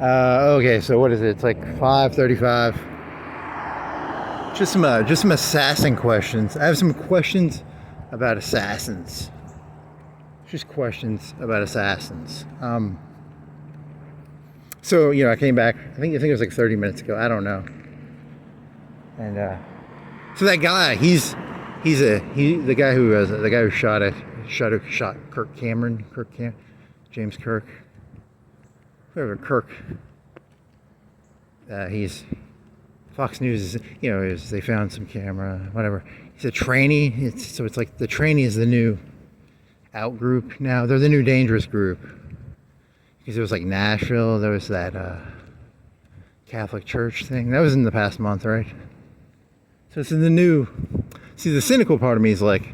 Okay, so what is it? It's like 5:35. Just some assassin questions. I have some questions about assassins. Just questions about assassins. So I came back. I think it was like 30 minutes ago. I don't know. And so that guy, he's the guy who shot James Kirk, whoever Kirk. He's Fox News is they found some camera, whatever. He's a Tranny. So it's like the Tranny is the new out group now. They're the new dangerous group. Because it was like Nashville, there was that Catholic Church thing. That was in the past month, right? So it's in the new. See, the cynical part of me is like,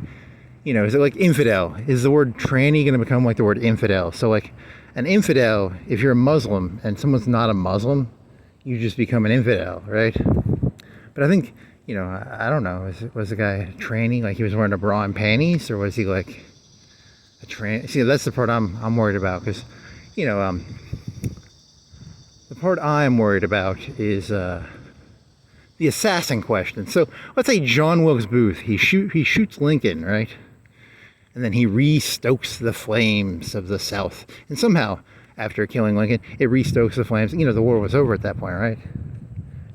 is it like infidel? Is the word tranny going to become like the word infidel? So like an infidel, if you're a Muslim and someone's not a Muslim, you just become an infidel, right? But I think, I don't know. Was the guy a tranny? Like he was wearing a bra and panties, or was he like a tranny? See, that's the part I'm worried about, because the part I'm worried about is the assassin question. So let's say John Wilkes Booth, he shoots Lincoln, right? And then he re-stokes the flames of the South. And somehow, after killing Lincoln, it re-stokes the flames. The war was over at that point, right?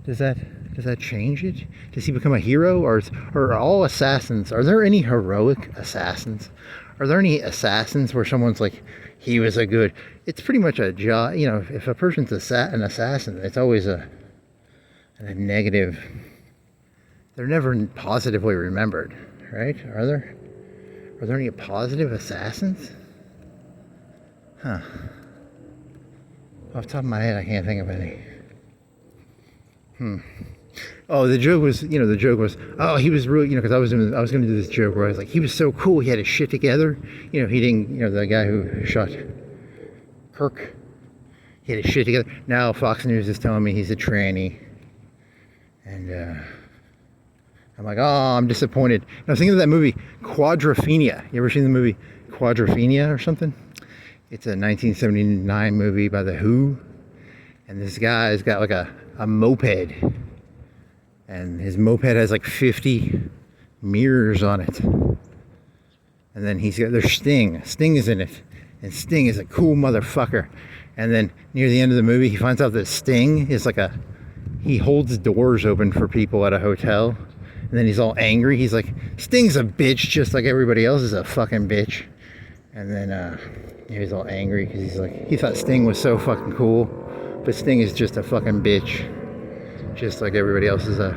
Does that change it? Does he become a hero? Or are all assassins, are there any heroic assassins? Are there any assassins where someone's like, he was a good... It's pretty much a job, if a person's an assassin, it's always a negative. They're never positively remembered, right? Are there any positive assassins? Huh. Off the top of my head, I can't think of any. Oh, the joke was, oh, he was really, because I was going to do this joke where I was like, he was so cool, he had his shit together. He didn't, the guy who shot Kirk, he had his shit together. Now Fox News is telling me he's a tranny. And I'm like, oh, I'm disappointed. And I was thinking of that movie, Quadrophenia. You ever seen the movie Quadrophenia or something? It's a 1979 movie by The Who. And this guy's got like a moped. And his moped has like 50 mirrors on it. And then there's Sting. Sting is in it. And Sting is a cool motherfucker. And then near the end of the movie, he finds out that Sting is like he holds doors open for people at a hotel. And then he's all angry. He's like, Sting's a bitch just like everybody else is a fucking bitch. And then he's all angry because he's like, he thought Sting was so fucking cool. But Sting is just a fucking bitch. Just like everybody else is a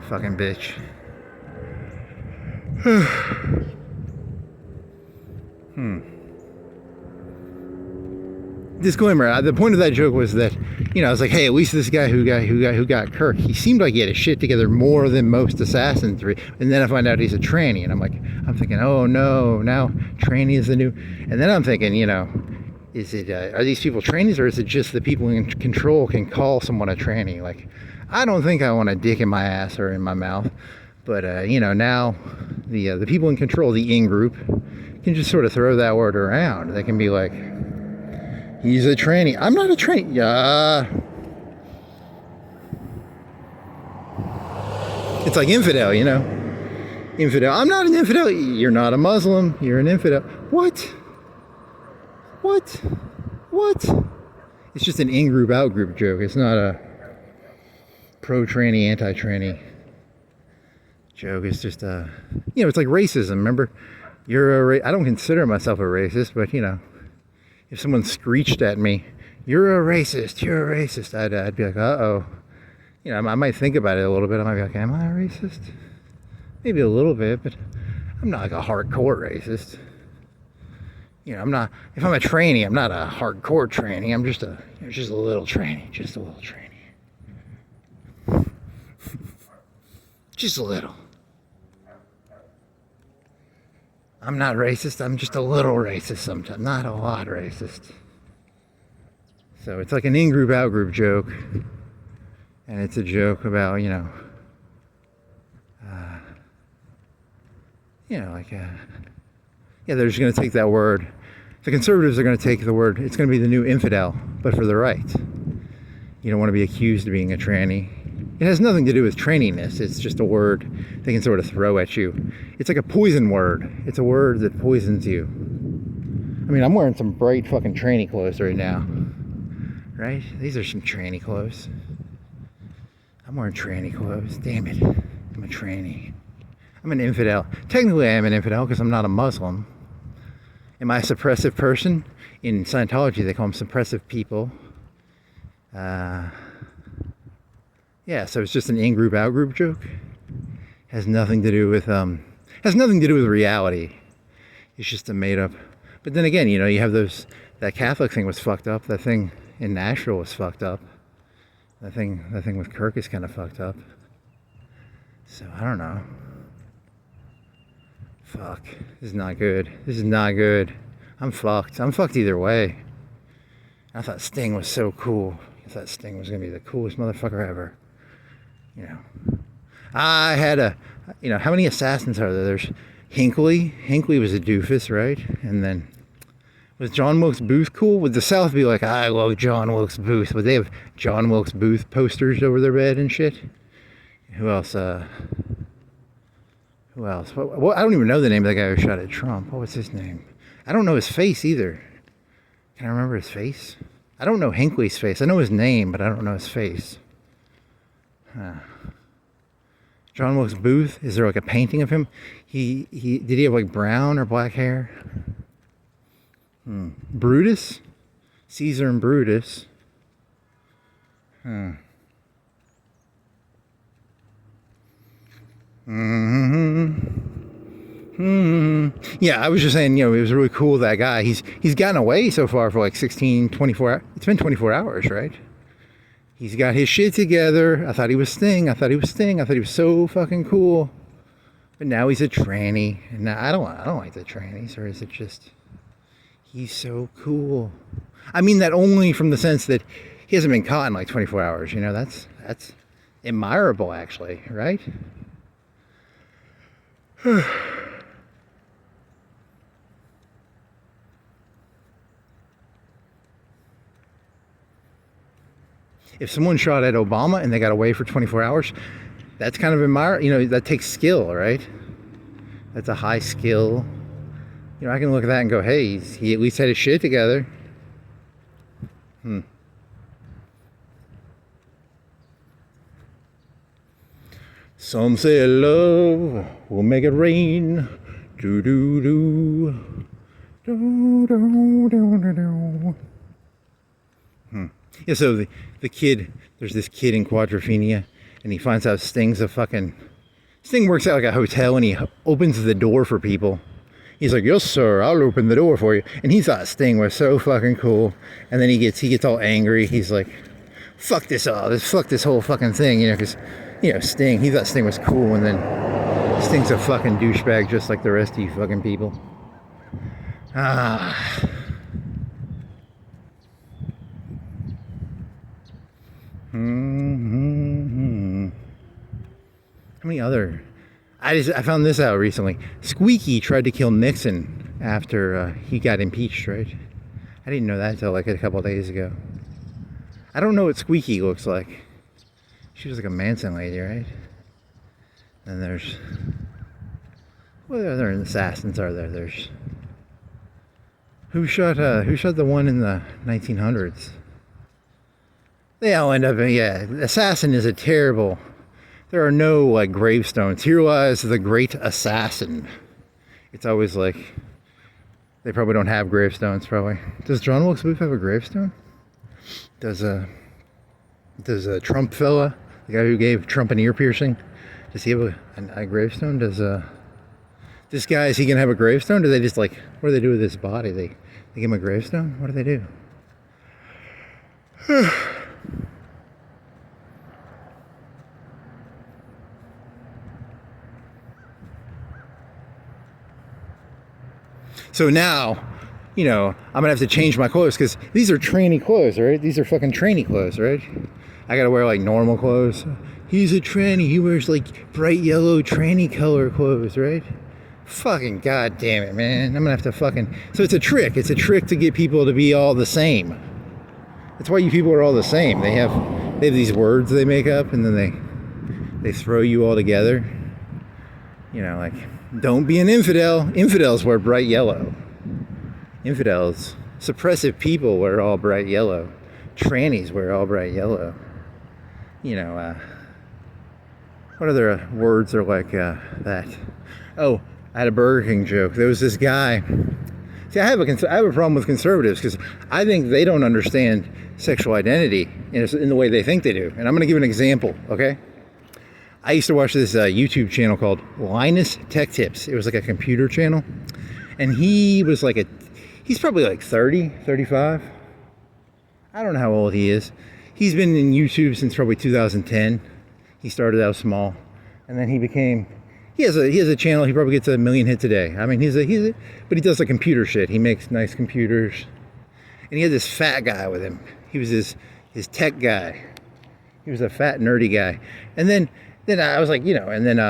fucking bitch. Disclaimer, the point of that joke was that, I was like, hey, at least this guy who got Kirk, he seemed like he had his shit together more than most assassins. And then I find out he's a tranny, and I'm thinking, oh no, now tranny is the new. And then I'm thinking, is it, are these people trannies, or is it just the people in control can call someone a tranny? Like, I don't think I want a dick in my ass or in my mouth, but now the people in control, the in-group, can just sort of throw that word around. They can be like, he's a tranny. I'm not a tranny. It's like infidel, Infidel. I'm not an infidel. You're not a Muslim. You're an infidel. What? It's just an in-group, out-group joke. It's not a pro-tranny, anti-tranny joke. It's just it's like racism. Remember, I don't consider myself a racist, but if someone screeched at me, you're a racist, I'd be like, uh-oh. I might think about it a little bit. I might be like, am I a racist? Maybe a little bit, but I'm not like a hardcore racist. I'm not, if I'm a tranny, I'm not a hardcore tranny. I'm just a little tranny. Just a little tranny. Just a little. I'm not racist. I'm just a little racist sometimes. Not a lot racist. So it's like an in-group, out-group joke. And it's a joke about, they're just going to take that word The conservatives are going to take the word, it's going to be the new infidel, but for the right. You don't want to be accused of being a tranny. It has nothing to do with traininess. It's just a word they can sort of throw at you. It's like a poison word. It's a word that poisons you. I mean, I'm wearing some bright fucking tranny clothes right now. Right? These are some tranny clothes. I'm wearing tranny clothes. Damn it. I'm a tranny. I'm an infidel. Technically, I am an infidel because I'm not a Muslim. Am I a suppressive person? In Scientology, they call them suppressive people. Yeah, so it's just an in-group, out-group joke. Has nothing to do with reality. It's just a made-up. But then again, you know, you have that Catholic thing was fucked up. That thing in Nashville was fucked up. That thing with Kirk is kind of fucked up. So I don't know. Fuck. This is not good. This is not good. I'm fucked. I'm fucked either way. I thought Sting was so cool. I thought Sting was gonna be the coolest motherfucker ever. You know. I had how many assassins are there? There's Hinkley. Hinkley was a doofus, right? And then was John Wilkes Booth cool? Would the South be like, I love John Wilkes Booth? Would they have John Wilkes Booth posters over their bed and shit? Who else? Who else? Well, I don't even know the name of the guy who shot at Trump. What was his name? I don't know his face either. Can I remember his face? I don't know Hinkley's face. I know his name, but I don't know his face. John Wilkes Booth. Is there like a painting of him? Did he have like brown or black hair? Brutus? Caesar and Brutus. Yeah, I was just saying, you know, it was really cool, that guy. He's gotten away so far for like 24 hours. It's been 24 hours, right? He's got his shit together. I thought he was Sting. I thought he was so fucking cool. But now he's a tranny. And now I don't like the trannies, or is it just he's so cool? I mean that only from the sense that he hasn't been caught in like 24 hours, you know, that's admirable actually, right? If someone shot at Obama and they got away for 24 hours, that's kind of admirable. You know, that takes skill, right? That's a high skill. You know, I can look at that and go, hey, he at least had his shit together. Some say love will make it rain. Do do do. Do do do do do. Yeah, so the kid, there's this kid in Quadrophenia, and he finds out Sting works out like a hotel, and he opens the door for people. He's like, yes sir, I'll open the door for you. And he thought Sting was so fucking cool. And then he gets all angry. He's like, fuck this whole fucking thing, you know, because, you know, he thought Sting was cool, and then Sting's a fucking douchebag just like the rest of you fucking people. How many other? I found this out recently. Squeaky tried to kill Nixon after he got impeached, right? I didn't know that until like a couple of days ago. I don't know what Squeaky looks like. She was like a Manson lady, right? And there's, what other assassins are there? There's, who shot the one in the 1900s? They all end up, yeah, assassin is a terrible, there are no like gravestones. Here lies the great assassin. It's always like, they probably don't have gravestones probably. Does John Wilkes Booth have a gravestone? Does a Trump fella, the guy who gave Trump an ear piercing, does he have a gravestone? Does this guy, is he gonna have a gravestone? Do they just like, what do they do with his body? They give him a gravestone? What do they do? So now, you know, I'm gonna have to change my clothes because these are tranny clothes, right? These are fucking tranny clothes, right? I gotta wear like normal clothes. He's a tranny. He wears like bright yellow tranny color clothes, right? Fucking goddamn it, man. I'm gonna have to fucking. So it's a trick. It's a trick to get people to be all the same. That's why you people are all the same. They have these words they make up, and then they throw you all together. You know, like, don't be an infidel. Infidels wear bright yellow. Infidels, suppressive people wear all bright yellow. Trannies wear all bright yellow. You know, what other words are like that? Oh, I had a Burger King joke. There was this guy. See, I have a problem with conservatives because I think they don't understand sexual identity in the way they think they do. And I'm going to give an example, okay? I used to watch this YouTube channel called Linus Tech Tips. It was like a computer channel. And he was like he's probably like 30, 35. I don't know how old he is. He's been in YouTube since probably 2010. He started out small. And then he has a channel. He probably gets 1 million hits a day. I mean, but he does the computer shit. He makes nice computers. And he had this fat guy with him. He was his tech guy. He was a fat, nerdy guy. And then I was like, you know, and then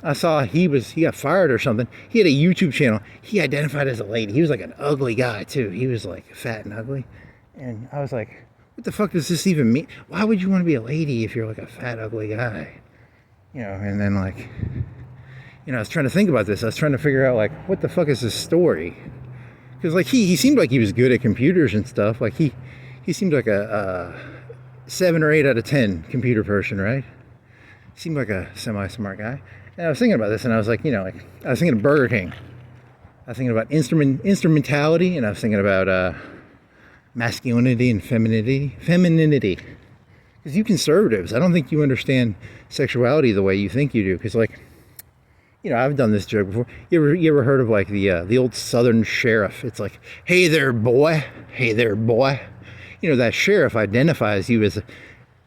I saw he got fired or something. He had a YouTube channel. He identified as a lady. He was like an ugly guy too. He was like fat and ugly. And I was like, what the fuck does this even mean? Why would you want to be a lady if you're like a fat, ugly guy? You know, and then like, you know, I was trying to think about this. I was trying to figure out like, what the fuck is this story? Because like he seemed like he was good at computers and stuff. Like he seemed like a 7 or 8 out of 10 computer person, right? Seemed like a semi-smart guy. And I was thinking about this, and I was like, you know, like I was thinking of Burger King. I was thinking about instrumentality, and I was thinking about masculinity and femininity. Because you conservatives, I don't think you understand sexuality the way you think you do. Because like, you know, I've done this joke before. You ever heard of like the old Southern sheriff? It's like, hey there, boy. Hey there, boy. You know, that sheriff identifies you as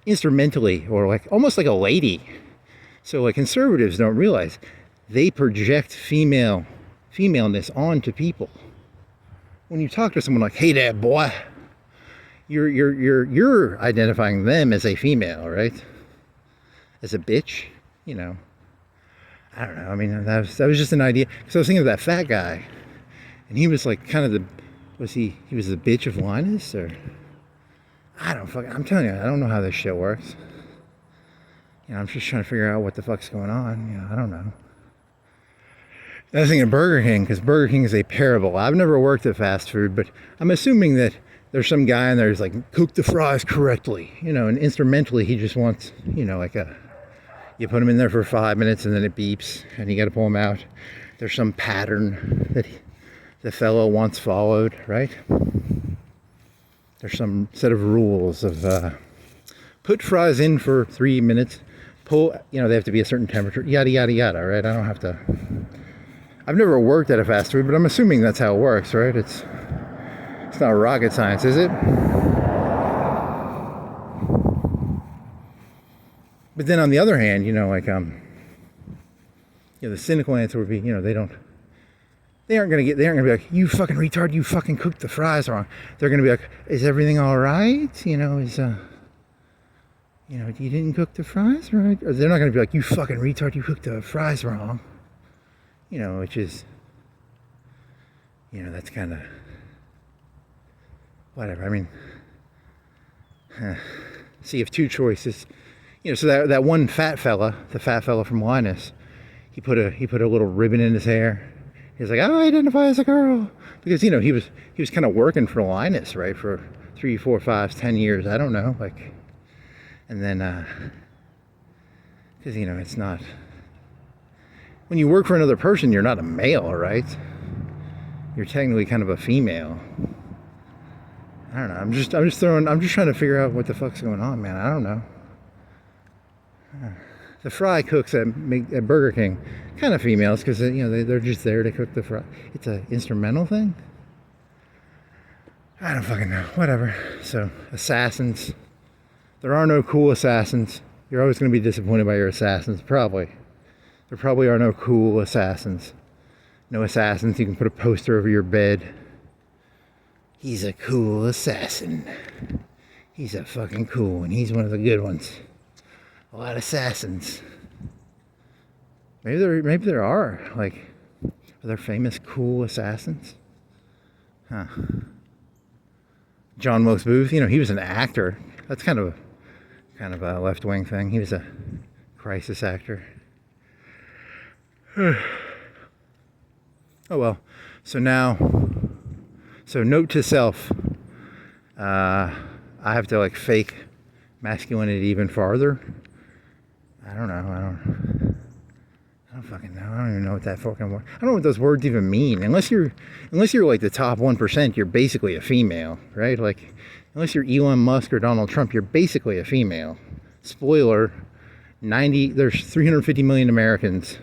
instrumentally or like almost like a lady. So like conservatives don't realize they project femaleness onto people. When you talk to someone like, hey there, boy, you're identifying them as a female, right? As a bitch, you know. I don't know. I mean, that was just an idea. Because I was thinking of that fat guy, and he was like kind of he was the bitch of Linus, or I'm telling you, I don't know how this shit works. You know, I'm just trying to figure out what the fuck's going on. You know, I don't know. I was thinking of Burger King, because Burger King is a parable. I've never worked at fast food, but I'm assuming that there's some guy in there who's like, cook the fries correctly. You know, and instrumentally, he just wants, you know, like you put them in there for 5 minutes and then it beeps and you got to pull them out. There's some pattern that the fellow wants followed, right? There's some set of rules of put fries in for 3 minutes, pull, you know, they have to be a certain temperature, yada, yada, yada, right? I don't have to, I've never worked at a fast food, but I'm assuming that's how it works, right? It's not rocket science, is it? But then on the other hand, you know, like, you know, the cynical answer would be, you know, they aren't gonna be like, you fucking retard, you fucking cooked the fries wrong. They're gonna be like, is everything all right? You know, you know, you didn't cook the fries right? Or they're not gonna be like, you fucking retard, you cooked the fries wrong. You know, which is, you know, that's kind of, whatever. I mean, so you have two choices. You know, so that one fat fella, the fat fella from Linus, he put a little ribbon in his hair. He's like, I identify as a girl, because you know he was kind of working for Linus, right, for 3, 4, 5, 10 years. I don't know, like, and then because you know it's not, when you work for another person, you're not a male, right? You're technically kind of a female. I don't know. I'm just trying to figure out what the fuck's going on, man. I don't know. The fry cooks at Burger King, kind of females, because you know they're just there to cook the fry. It's an instrumental thing. I don't fucking know. Whatever. So assassins. There are no cool assassins. You're always going to be disappointed by your assassins. Probably. There probably are no cool assassins. No assassins you can put a poster over your bed. He's a cool assassin. He's a fucking cool one. He's one of the good ones. A lot of assassins. Maybe there are. Like, Are there famous cool assassins? Huh. John Wilkes Booth, you know, he was an actor. That's kind of a left-wing thing. He was a crisis actor. Oh well. So note to self. I have to like fake masculinity even farther. I don't know. I don't fucking know. I don't even know what that fucking word. I don't know what those words even mean. Unless you're like the top 1%, you're basically a female, right? Like, unless you're Elon Musk or Donald Trump, you're basically a female. Spoiler: there's 350 million Americans,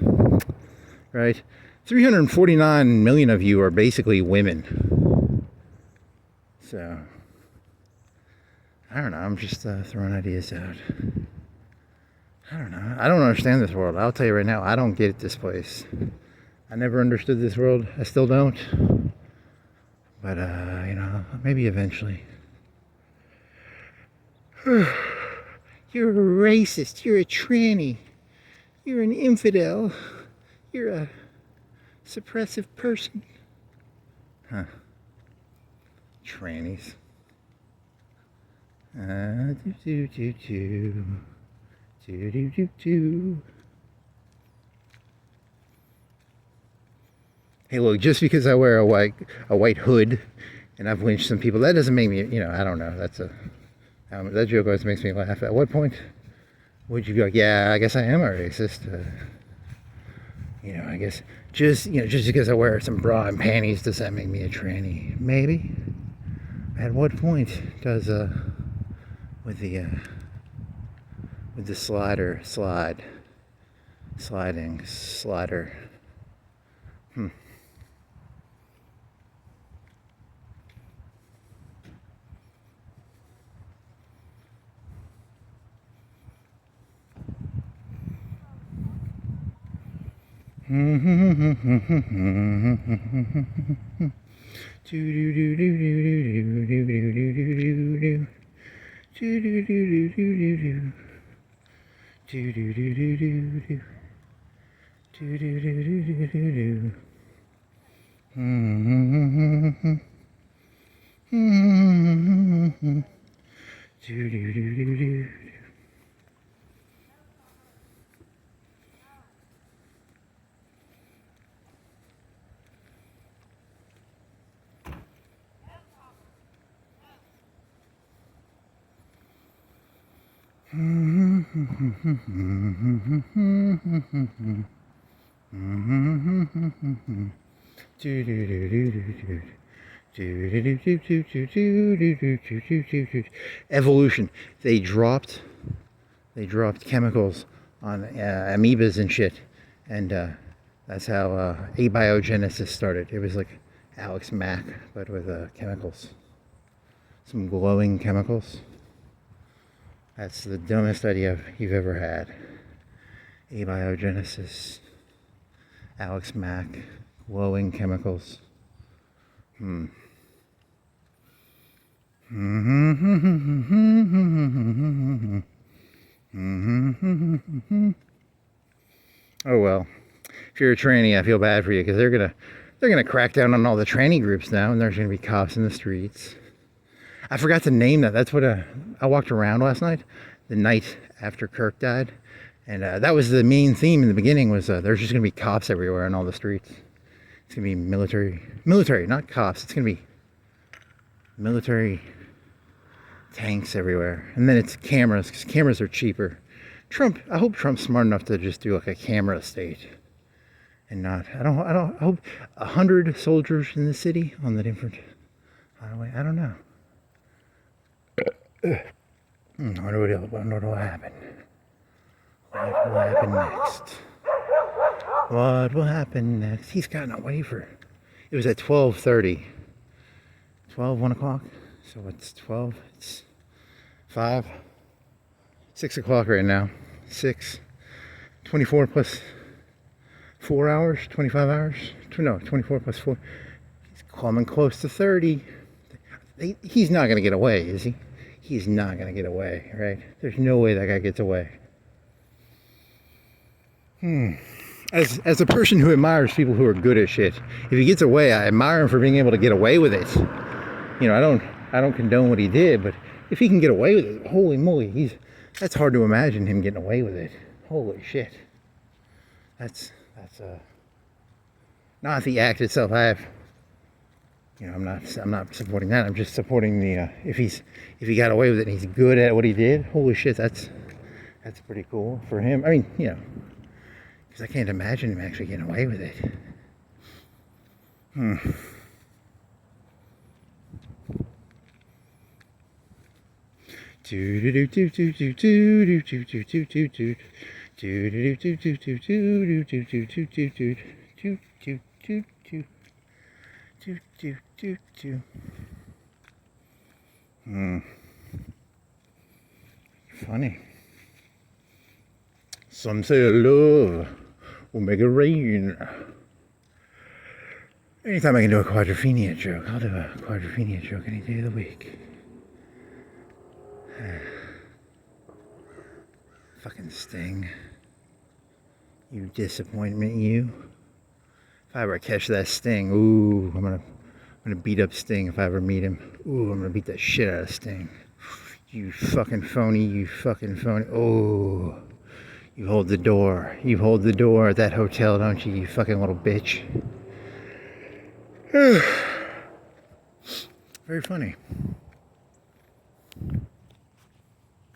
right? 349 million of you are basically women. So, I don't know. I'm just throwing ideas out. I don't know. I don't understand this world. I'll tell you right now, I don't get this place. I never understood this world. I still don't. But, you know, maybe eventually. You're a racist. You're a tranny. You're an infidel. You're a suppressive person. Huh. Trannies. Hey, look, just because I wear a white hood and I've lynched some people, that doesn't make me, you know, I don't know. That joke always makes me laugh. At what point would you go, yeah, I guess I am a racist? You know, I guess just because I wear some bra and panties, does that make me a tranny? Maybe. At what point does with the slider sliding slider? Evolution. They dropped chemicals on amoebas and shit, and that's how abiogenesis started. It was like Alex Mack, but with chemicals, some glowing chemicals. That's the dumbest idea you've ever had. Abiogenesis, Alex Mack, glowing chemicals. Oh well. If you're a tranny, I feel bad for you, because they're gonna crack down on all the tranny groups now, and there's gonna be cops in the streets. I forgot to name that. That's what I walked around last night, the night after Kirk died, and that was the main theme in the beginning. Was there's just gonna be cops everywhere on all the streets. It's gonna be military, not cops. It's gonna be military tanks everywhere, and then it's cameras, because cameras are cheaper. I hope Trump's smart enough to just do like a camera state, and not. I hope 100 soldiers in the city on the different highway. I don't know. I wonder what will happen. What will happen next? What will happen next? He's got no way for. It was at 12:30. 1 o'clock. So it's 12. It's 5. 6 o'clock right now. 6. 24 plus 4 hours. 25 hours. No, 24 plus 4. He's coming close to 30. He's not going to get away, is he? He's not going to get away, right? There's no way that guy gets away. I as a person who admires people who are good at shit, if he gets away, I admire him for being able to get away with it. You know, I don't condone what he did, but if he can get away with it, holy moly, that's hard to imagine him getting away with it. Holy shit. That's not the act itself. I'm not supporting that. I'm just supporting the if he got away with it and he's good at what he did. Holy shit, that's pretty cool for him. I mean, you know, because I can't imagine him actually getting away with it. Funny. Some say love will make it rain. Anytime I can do a Quadrophenia joke, I'll do a Quadrophenia joke any day of the week. Fucking Sting. You disappointment, you. If I ever catch that Sting, ooh, I'm gonna beat up Sting if I ever meet him. Ooh, I'm gonna beat the shit out of Sting. You fucking phony, you fucking phony. Oh, you hold the door. You hold the door at that hotel, don't you, you fucking little bitch. Very funny.